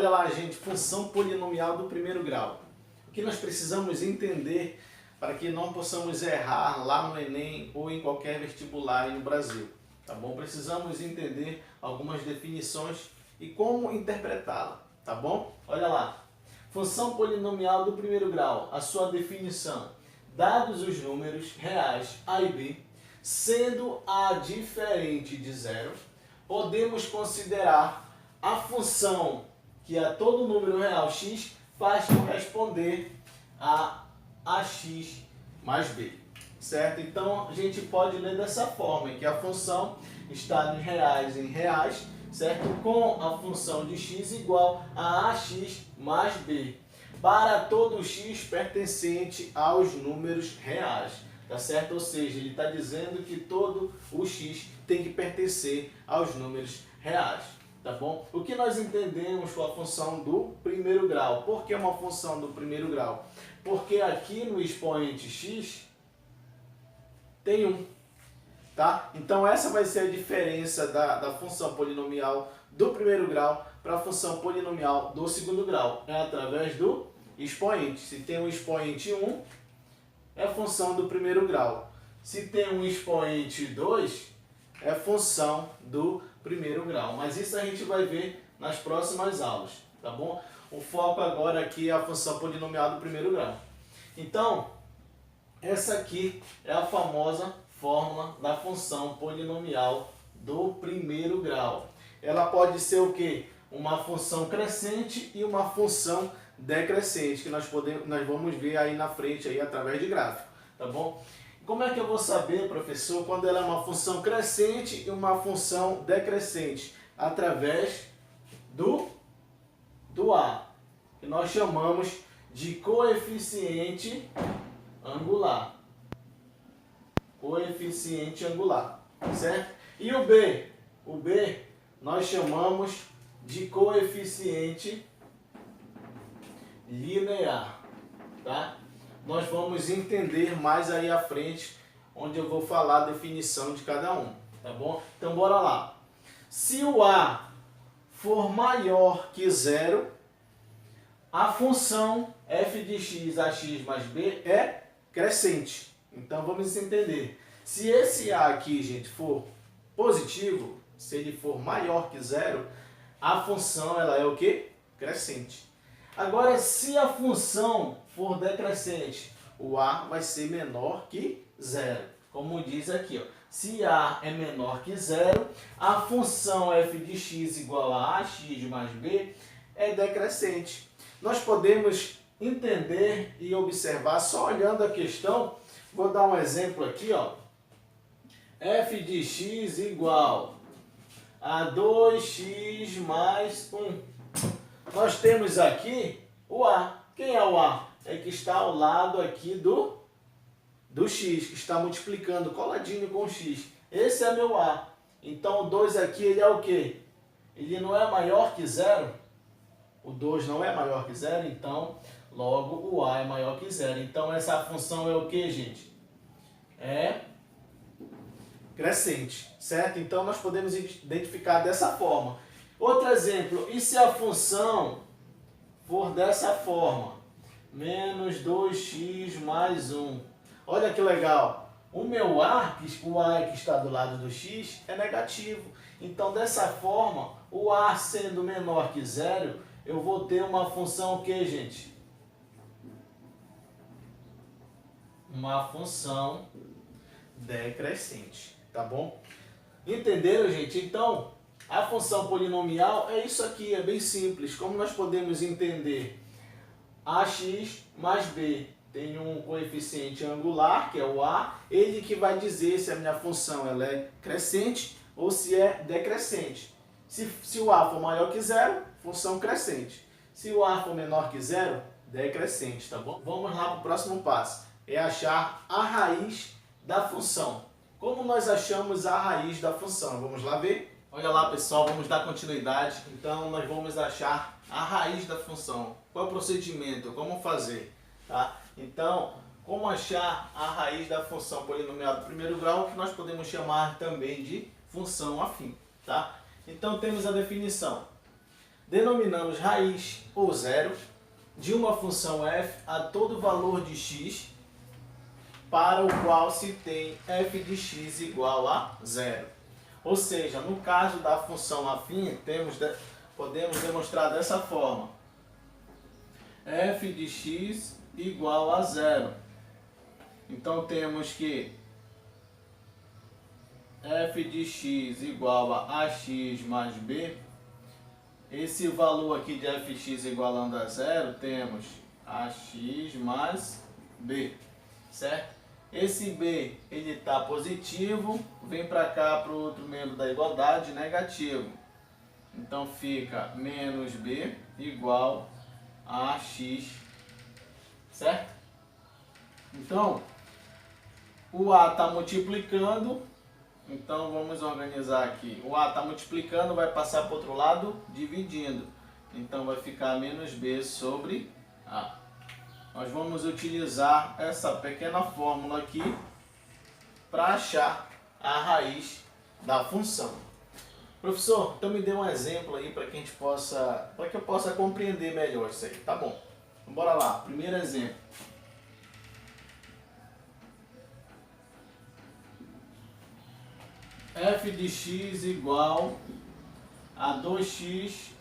Olha lá, gente, função polinomial do primeiro grau. O que nós precisamos entender para que não possamos errar lá no Enem ou em qualquer vestibular aí no Brasil, tá bom? Precisamos entender algumas definições e como interpretá-la, tá bom? Olha lá, função polinomial do primeiro grau, a sua definição. Dados os números reais A e B, sendo A diferente de zero, podemos considerar a função que a todo número real x faz corresponder a ax mais b, certo? Então a gente pode ler dessa forma, que a função está de reais em reais, certo? Com a função de x igual a ax mais b, para todo x pertencente aos números reais, tá certo? Ou seja, ele está dizendo que todo o x tem que pertencer aos números reais, tá bom? O que nós entendemos com a função do primeiro grau? Por que uma função do primeiro grau? Porque aqui no expoente x tem 1, tá? Então essa vai ser a diferença da função polinomial do primeiro grau para a função polinomial do segundo grau. É através do expoente. Se tem um expoente 1, é função do primeiro grau. Se tem um expoente 2, é função do primeiro grau. Mas isso a gente vai ver nas próximas aulas, tá bom? O foco agora aqui é a função polinomial do primeiro grau. Então, essa aqui é a famosa fórmula da função polinomial do primeiro grau. Ela pode ser o quê? Uma função crescente e uma função decrescente, que nós vamos ver aí na frente aí através de gráfico, tá bom? Como é que eu vou saber, professor, quando ela é uma função crescente e uma função decrescente? Através do A, que nós chamamos de coeficiente angular. Coeficiente angular, certo? E o B? O B nós chamamos de coeficiente linear, tá? Nós vamos entender mais aí à frente, onde eu vou falar a definição de cada um, tá bom? Então bora lá. Se o A for maior que zero, a função f de x ax mais b é crescente. Então vamos entender. Se esse A aqui, gente, for positivo, se ele for maior que zero, a função ela é o quê? Crescente. Agora, se a função for decrescente, o A vai ser menor que zero. Como diz aqui, ó, se A é menor que zero, a função f de x igual a ax mais b é decrescente. Nós podemos entender e observar só olhando a questão. Vou dar um exemplo aqui, ó. F de x igual a 2x mais 1. Nós temos aqui o A. Quem é o A? É que está ao lado aqui do x, que está multiplicando coladinho com o x. Esse é meu A. Então o 2 aqui ele é o quê? Ele não é maior que zero? O 2 não é maior que zero, então logo o A é maior que zero. Então essa função é o que, gente? É crescente, certo? Então nós podemos identificar dessa forma. Outro exemplo, e se a função for dessa forma? Menos 2x mais 1. Olha que legal. O meu A, o A que está do lado do x, é negativo. Então dessa forma, o A sendo menor que zero, eu vou ter uma função o que, gente? Uma função decrescente, tá bom? Entenderam, gente? Então, a função polinomial é isso aqui, é bem simples. Como nós podemos entender? Ax mais b tem um coeficiente angular, que é o A, ele que vai dizer se a minha função ela é crescente ou se é decrescente. Se o A for maior que zero, função crescente. Se o A for menor que zero, decrescente, tá bom? Vamos lá para o próximo passo. É achar a raiz da função. Como nós achamos a raiz da função? Vamos lá ver? Olha lá, pessoal, vamos dar continuidade. Então, nós vamos achar a raiz da função. Qual é o procedimento? Como fazer? Tá? Então, como achar a raiz da função polinomial do primeiro grau, que nós podemos chamar também de função afim. Tá? Então, temos a definição. denominamos raiz ou zero de uma função f a todo valor de x para o qual se tem f de x igual a zero. Ou seja, no caso da função afim, podemos demonstrar dessa forma. F de x igual a zero. Então temos que f de x igual a ax mais b. Esse valor aqui de fx igualando a zero, temos ax mais b, certo? Esse b ele está positivo, vem para cá para o outro membro da igualdade, negativo. Então fica menos b igual a x, certo? Então, o a está multiplicando, então vamos organizar aqui. O a está multiplicando, vai passar para o outro lado, dividindo. Então vai ficar menos b sobre a. Nós vamos utilizar essa pequena fórmula aqui para achar a raiz da função. Professor, então me dê um exemplo aí para que eu possa compreender melhor isso aí, tá bom? Então, bora lá, primeiro exemplo. F de x igual a 2x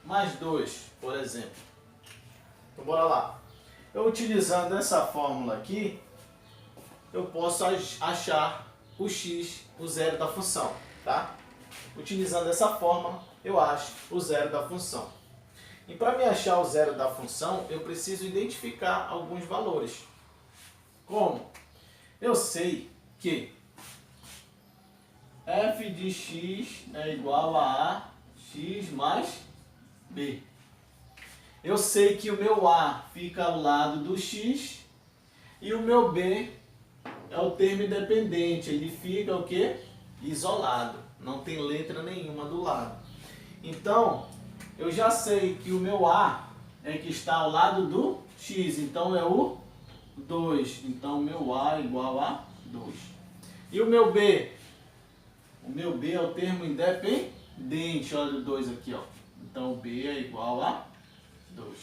mais 2, por exemplo. Então, bora lá. Eu utilizando essa fórmula aqui, eu posso achar o x, o zero da função, tá? Utilizando essa fórmula, eu acho o zero da função. E para me achar o zero da função, eu preciso identificar alguns valores. Como? Eu sei que f de x é igual a x mais b. Eu sei que o meu a fica ao lado do x e o meu b é o termo independente. Ele fica o quê? Isolado. Não tem letra nenhuma do lado. Então, eu já sei que o meu a é que está ao lado do x. Então, é o 2. Então, o meu a é igual a 2. E o meu b? O meu b é o termo independente. Olha o 2 aqui, ó. Então, o b é igual a 2.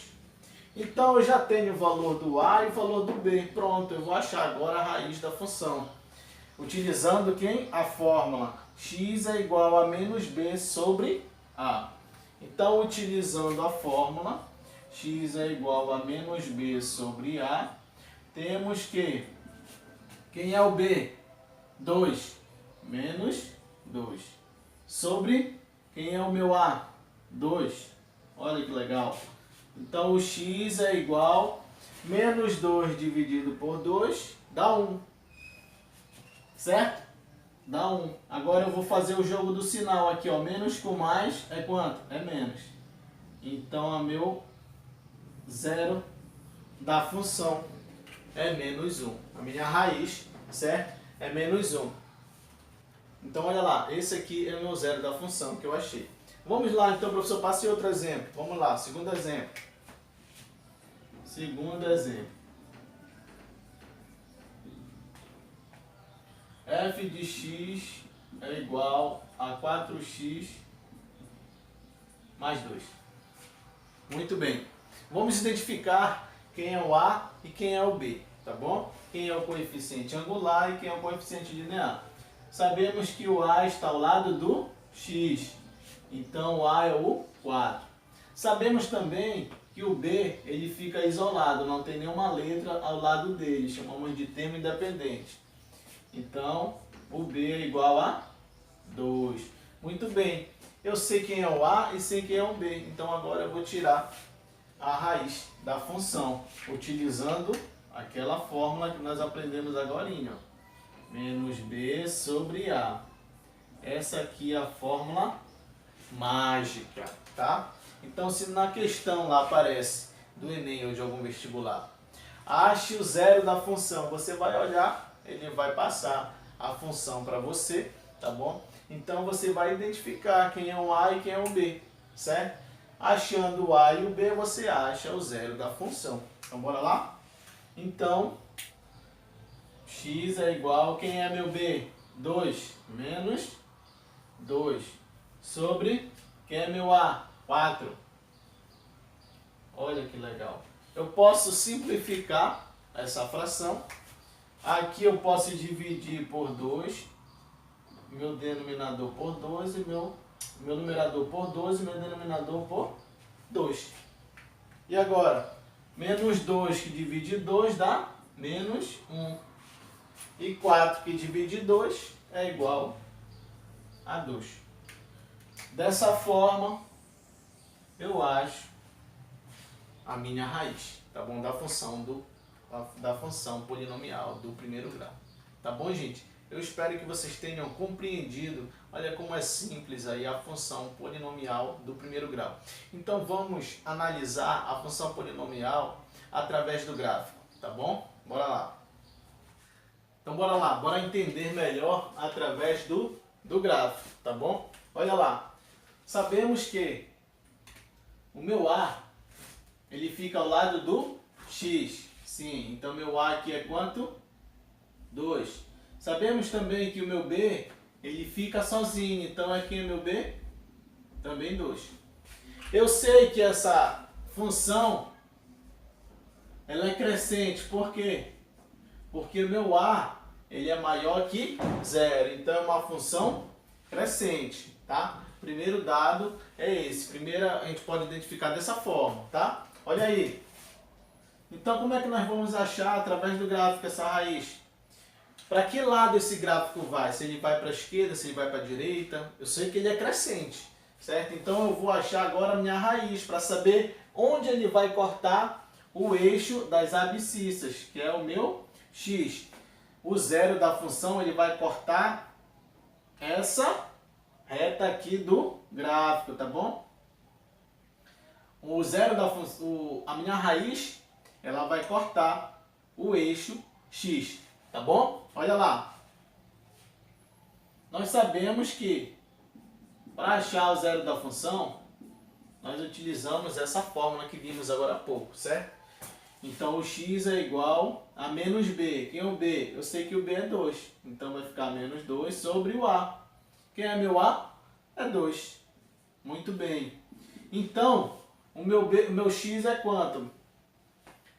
Então, eu já tenho o valor do a e o valor do b. Pronto, eu vou achar agora a raiz da função. Utilizando quem? A fórmula x é igual a menos b sobre a. Então, utilizando a fórmula x é igual a menos b sobre a, temos que, quem é o b? 2 menos 2. Sobre, quem é o meu a? 2. Olha que legal. Então, o x é igual a menos 2 dividido por 2, dá 1. Certo? Dá 1. Agora eu vou fazer o jogo do sinal aqui, ó. Menos com mais é quanto? É menos. Então, o meu zero da função é menos 1. A minha raiz, certo? É menos 1. Então, olha lá. Esse aqui é o meu zero da função que eu achei. Vamos lá, então, professor, passe outro exemplo. Vamos lá, segundo exemplo. Segundo exemplo. F de x é igual a 4x mais 2. Muito bem. Vamos identificar quem é o a e quem é o b, tá bom? Quem é o coeficiente angular e quem é o coeficiente linear. Sabemos que o a está ao lado do x, então o a é o 4. Sabemos também que o b ele fica isolado, não tem nenhuma letra ao lado dele, chamamos de termo independente. Então, o b é igual a 2. Muito bem. Eu sei quem é o a e sei quem é o b. Então, agora eu vou tirar a raiz da função, utilizando aquela fórmula que nós aprendemos agora. Menos b sobre a. Essa aqui é a fórmula mágica, tá? Então, se na questão lá aparece do Enem ou de algum vestibular, ache o zero da função, você vai olhar, ele vai passar a função para você, tá bom? Então, você vai identificar quem é o a e quem é o b, certo? Achando o a e o b, você acha o zero da função. Então, bora lá? Então, x é igual, quem é meu b? 2 menos 2 sobre, quem é meu a? 4. Olha que legal. Eu posso simplificar essa fração. Aqui eu posso dividir por 2. Meu denominador por 2 e meu numerador por 2 e meu denominador por 2. E agora? Menos 2 que divide 2 dá menos 1. E 4 que divide 2 é igual a 2. Dessa forma, eu acho a minha raiz, tá bom? Da função polinomial do primeiro grau. Tá bom, gente? Eu espero que vocês tenham compreendido. Olha como é simples aí a função polinomial do primeiro grau. Então vamos analisar a função polinomial através do gráfico, tá bom? Bora lá. Então bora lá, bora entender melhor através do gráfico, tá bom? Olha lá. Sabemos que o meu A, ele fica ao lado do X. Sim, então meu A aqui é quanto? 2. Sabemos também que o meu B, ele fica sozinho. Então aqui é meu B? Também 2. Eu sei que essa função, ela é crescente. Por quê? Porque o meu A, ele é maior que 0. Então é uma função crescente, tá? Primeiro dado é esse. Primeiro a gente pode identificar dessa forma, tá? Olha aí. Então como é que nós vamos achar através do gráfico essa raiz? Para que lado esse gráfico vai? Se ele vai para a esquerda, se ele vai para a direita? Eu sei que ele é crescente, certo? Então eu vou achar agora a minha raiz para saber onde ele vai cortar o eixo das abscissas, que é o meu x. O zero da função, ele vai cortar essa reta aqui do gráfico, tá bom? O zero da função, a minha raiz, ela vai cortar o eixo x, tá bom? Olha lá. Nós sabemos que para achar o zero da função, nós utilizamos essa fórmula que vimos agora há pouco, certo? Então o x é igual a menos b. Quem é o b? Eu sei que o b é 2. Então vai ficar menos 2 sobre o a. Quem é meu a? É 2. Muito bem. Então, o meu x é quanto?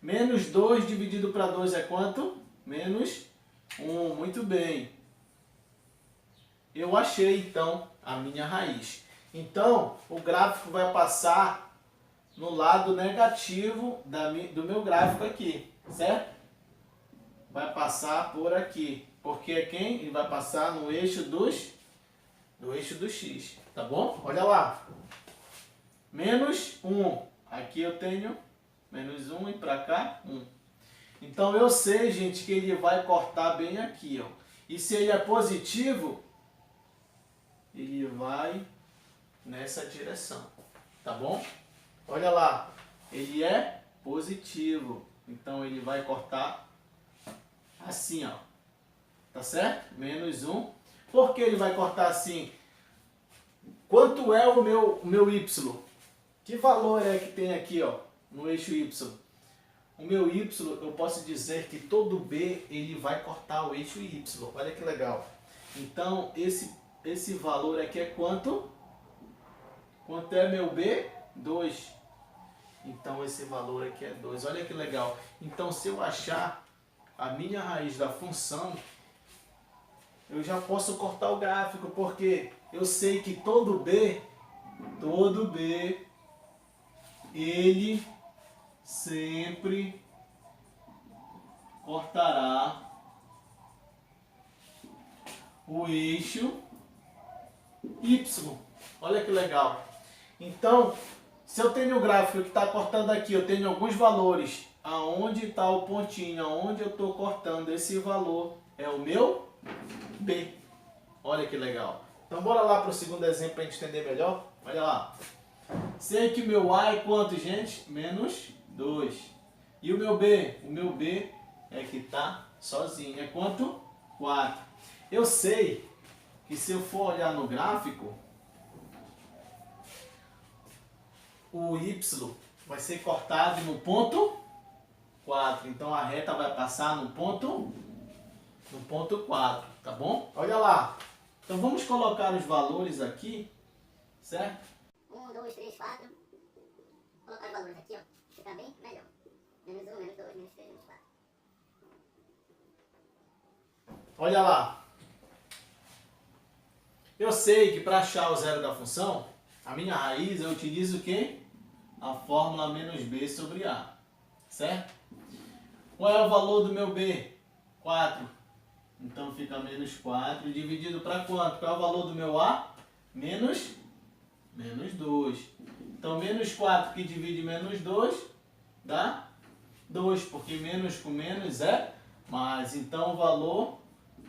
Menos 2 dividido para 2 é quanto? Menos 1. Muito bem. Eu achei, então, a minha raiz. Então, o gráfico vai passar no lado negativo do meu gráfico aqui, certo? Vai passar por aqui. Porque é quem? Ele vai passar no eixo do eixo do x, tá bom? Olha lá. Menos 1. Aqui eu tenho menos 1 e para cá 1. Então eu sei, gente, que ele vai cortar bem aqui, ó. E se ele é positivo, ele vai nessa direção, tá bom? Olha lá, ele é positivo, então ele vai cortar assim, ó. Tá certo? Menos 1. Por que ele vai cortar assim? Quanto é o meu y? Que valor é que tem aqui, ó, no eixo y? O meu y, eu posso dizer que todo b, ele vai cortar o eixo y. Olha que legal. Então, esse valor aqui é quanto? Quanto é meu b? 2. Então, esse valor aqui é 2. Olha que legal. Então, se eu achar a minha raiz da função, eu já posso cortar o gráfico, porque eu sei que todo b, ele sempre cortará o eixo y. Olha que legal. Então, se eu tenho um gráfico que está cortando aqui, eu tenho alguns valores. Aonde está o pontinho? Aonde eu estou cortando esse valor é o meu B. Olha que legal. Então, bora lá para o segundo exemplo para a gente entender melhor. Olha lá. Sei que o meu A é quanto, gente? Menos 2. E o meu B? O meu B é que está sozinho. É quanto? 4. Eu sei que se eu for olhar no gráfico, o Y vai ser cortado no ponto 4. Então a reta vai passar no ponto 4, tá bom? Olha lá. Então vamos colocar os valores aqui, certo? 1, 2, 3, 4. Vou colocar os valores aqui, ó. Fica bem melhor. Menos 1, menos 2, menos 3, menos 4. Olha lá. Eu sei que para achar o zero da função, a minha raiz eu utilizo o quê? A fórmula menos b sobre a. Certo? Qual é o valor do meu b? 4. Então fica menos 4 dividido para quanto? Qual é o valor do meu a? Menos 2. Então menos 4 que divide menos 2 dá 2, porque menos com menos é mais. Então o valor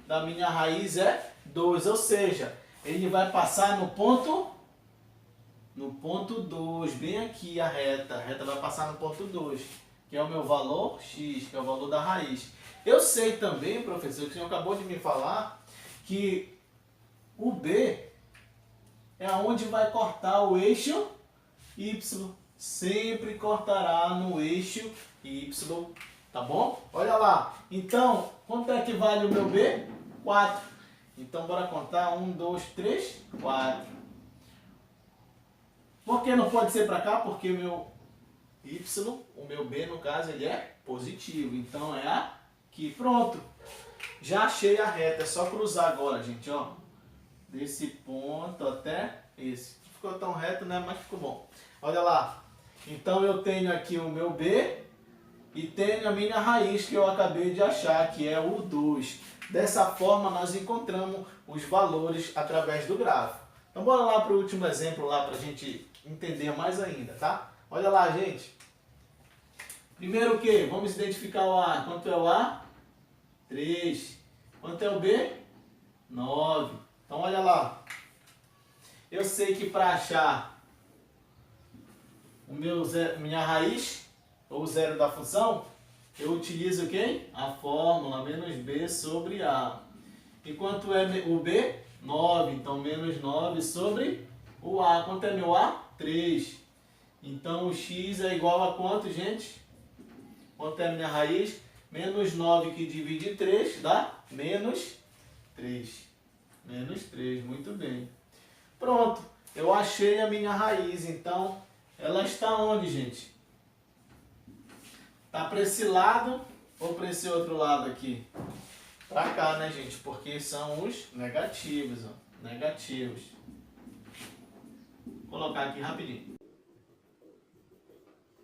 da minha raiz é 2, ou seja, ele vai passar no ponto 2, bem aqui a reta vai passar no ponto 2, que é o meu valor x, que é o valor da raiz. Eu sei também, professor, que o senhor acabou de me falar, que o B é onde vai cortar o eixo y, sempre cortará no eixo y, tá bom? Olha lá, então, quanto é que vale o meu B? 4. Então, bora contar, 1, 2, 3, 4. Por que não pode ser para cá? Porque o meu y, o meu b, no caso, ele é positivo. Então, é aqui. Pronto. Já achei a reta. É só cruzar agora, gente, ó. Desse ponto até esse. Não ficou tão reto, né? Mas ficou bom. Olha lá. Então, eu tenho aqui o meu b e tenho a minha raiz que eu acabei de achar, que é o 2. Dessa forma, nós encontramos os valores através do gráfico. Então, bora lá para o último exemplo lá para a gente entender mais ainda, tá? Olha lá, gente. Primeiro o quê? Vamos identificar o A. Quanto é o A? 3. Quanto é o B? 9. Então, olha lá. Eu sei que para achar minha raiz, ou zero da função, eu utilizo o quê? A fórmula menos b sobre a. E quanto é o b? 9. Então, menos 9 sobre o a. Quanto é meu a? 3. Então, o x é igual a quanto, gente? Quanto é a minha raiz? Menos 9 que divide 3 dá menos 3. Menos 3, muito bem. Pronto, eu achei a minha raiz. Então, ela está onde, gente? Está para esse lado ou para esse outro lado aqui? Para cá, né, gente? Porque são os negativos, ó. Negativos. Vou colocar aqui rapidinho.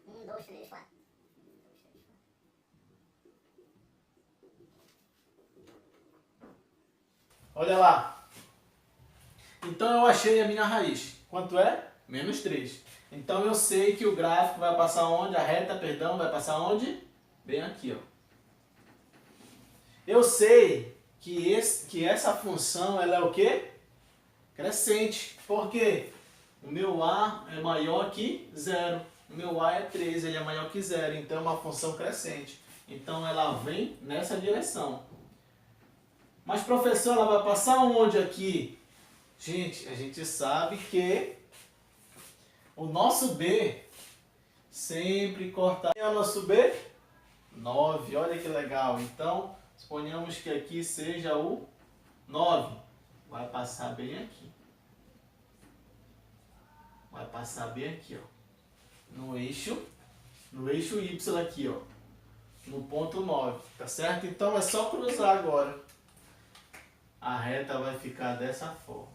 1, 2, 3, 4. Olha lá. Então eu achei a minha raiz. Quanto é? Menos 3. Então eu sei que o gráfico vai passar onde? A reta, perdão, vai passar onde? Bem aqui, ó. Eu sei que essa função ela é o quê? Crescente. Por quê? O meu A é maior que 0. O meu A é 3, ele é maior que 0. Então é uma função crescente. Então ela vem nessa direção. Mas, professor, ela vai passar onde aqui? Gente, a gente sabe que o nosso B sempre corta. Quem é o nosso B? 9. Olha que legal. Então, suponhamos que aqui seja o 9. Vai passar bem aqui. Vai passar bem aqui, ó. No eixo Y aqui, ó. No ponto 9. Tá certo? Então, é só cruzar agora. A reta vai ficar dessa forma.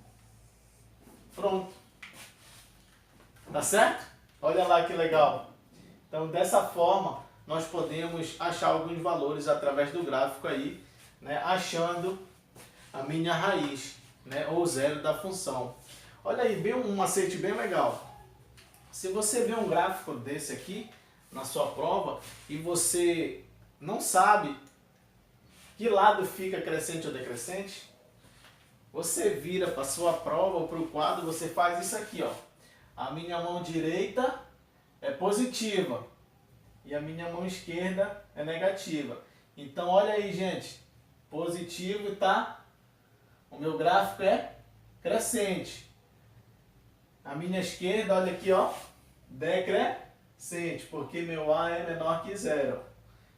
Pronto. Tá certo? Olha lá que legal. Então, dessa forma, nós podemos achar alguns valores através do gráfico aí, né? Achando a minha raiz, né? Ou zero da função. Olha aí, bem um macete bem legal. Se você vê um gráfico desse aqui na sua prova e você não sabe que lado fica crescente ou decrescente, você vira para a sua prova ou para o quadro, você faz isso aqui, ó. A minha mão direita é positiva e a minha mão esquerda é negativa. Então, olha aí, gente. Positivo, tá? O meu gráfico é crescente. A minha esquerda, olha aqui, ó, decrescente, porque meu A é menor que 0.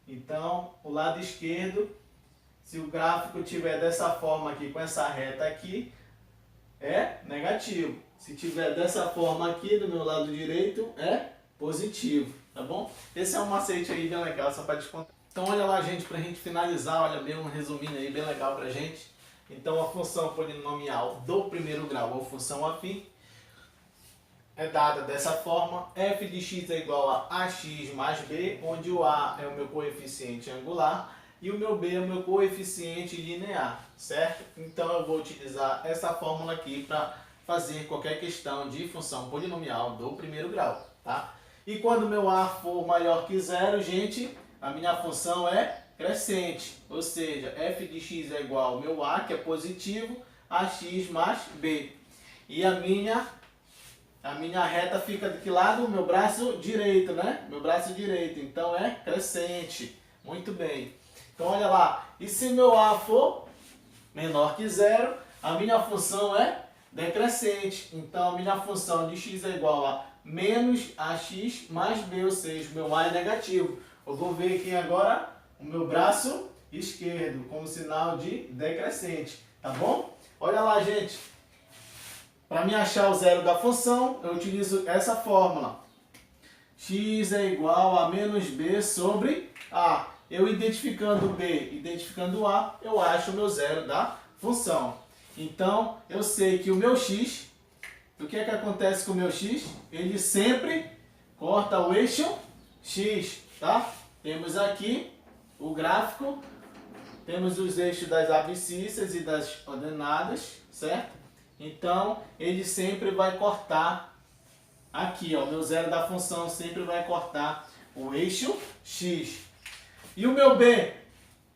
Então, o lado esquerdo, se o gráfico tiver dessa forma aqui, com essa reta aqui, é negativo. Se tiver dessa forma aqui do meu lado direito, é positivo, tá bom? Esse é um macete aí bem legal, só para descontar. Então olha lá, gente, para a gente finalizar, olha bem um resuminho aí bem legal pra gente. Então a função polinomial do primeiro grau, ou função afim, é dada dessa forma: f de x é igual a ax mais b, onde o a é o meu coeficiente angular e o meu b é o meu coeficiente linear, certo? Então eu vou utilizar essa fórmula aqui para fazer qualquer questão de função polinomial do primeiro grau, tá? E quando meu a for maior que zero, gente, a minha função é crescente, ou seja, f de x é igual ao meu a, que é positivo, a x mais b. E a minha reta fica de que lado? Meu braço direito, né? Meu braço direito, então é crescente. Muito bem. Então olha lá, e se meu a for menor que zero, a minha função é decrescente. Então a minha função de x é igual a menos ax mais b, ou seja, meu a é negativo. Eu vou ver aqui agora o meu braço esquerdo, como sinal de decrescente, tá bom? Olha lá, gente. Para me achar o zero da função, eu utilizo essa fórmula. X é igual a menos b sobre a. Eu identificando b, identificando a, eu acho o meu zero da função. Então, eu sei que o meu x, o que é que acontece com o meu x? Ele sempre corta o eixo x, tá? Temos aqui o gráfico, temos os eixos das abscissas e das ordenadas, certo? Então, ele sempre vai cortar aqui, ó, o meu zero da função sempre vai cortar o eixo x. E o meu b,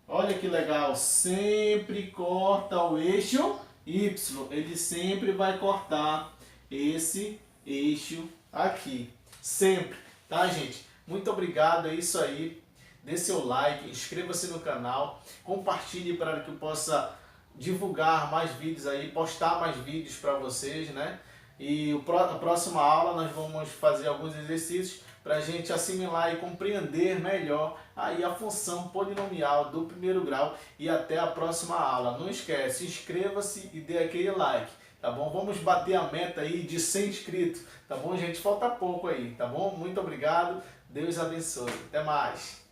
olha que legal, sempre corta o eixo y. Ele sempre vai cortar esse eixo aqui, sempre, tá, gente? Muito obrigado, é isso aí. Dê seu like, inscreva-se no canal, compartilhe para que eu possa divulgar mais vídeos aí, postar mais vídeos para vocês, né? E a próxima aula nós vamos fazer alguns exercícios para a gente assimilar e compreender melhor aí a função polinomial do primeiro grau. E até a próxima aula. Não esquece, inscreva-se e dê aquele like, tá bom? Vamos bater a meta aí de 100 inscritos, tá bom, gente? Falta pouco aí, tá bom? Muito obrigado, Deus abençoe. Até mais.